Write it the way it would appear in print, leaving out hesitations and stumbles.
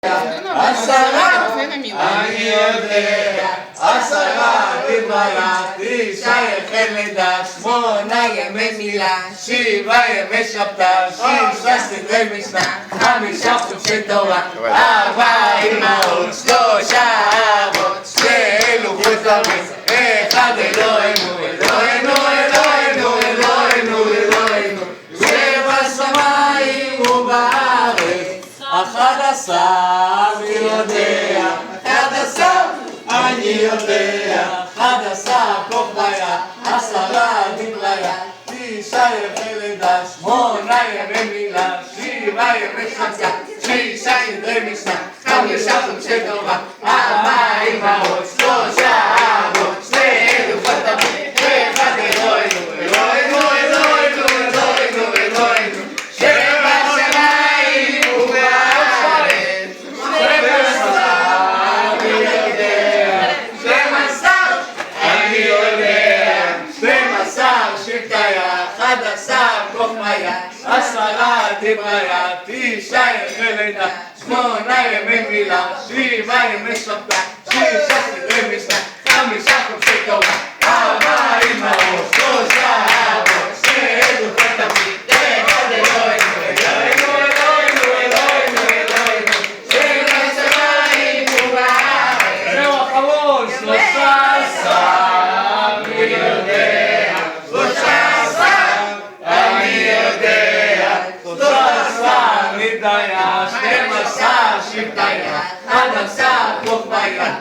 עשרה, אני יודע, עשרה דברה, תשעה ימי לידה, שמונה ימי מילה, שבעה ימי שבתא, שישה סדרי משנה, חמישה חומשי תורה, ארבע אמהות, שלושה אבות, שני לוחות זמנים, אחד אלוהינו, אלוהינו, אלוהינו, אלוהינו, אלוהינו, שבשמיים ובארץ, 11 אני יודע, 11 אני יודע, 11 כוכביה, 10 דבריה, 9 ימי לידה, 8 ימי מילה, 7 ימי שבתא, 6 סדרי משנה, 5 חומשי תורה, 4 אמהות, 3 אבות, 2 לוחות זמנים, אחד אלוהינו, אלוהינו, אלוהינו, אלוהינו, אלוהינו, שבשמיים ובארץ, 12 אני יודע, 12 אני יודע, 12 שבטיה, 11 כוכביה, 10 דבריה, 9 ימי לידה, 8 ימי מילה, 7 ימי שבתא, 6 סדרי משנה, 5 חומשי תורה, 4 אמהות, 3 אבות, 2 לוחות זמנים, אחד אלוהינו, אלוהינו, אלוהינו, אלוהינו, אלוהינו, שבשמיים ובארץ. זהו אחרון, 13 אני יודע, 13 אני יודע, 13 נידיה, 12 שבטיה, 11 כוכביה,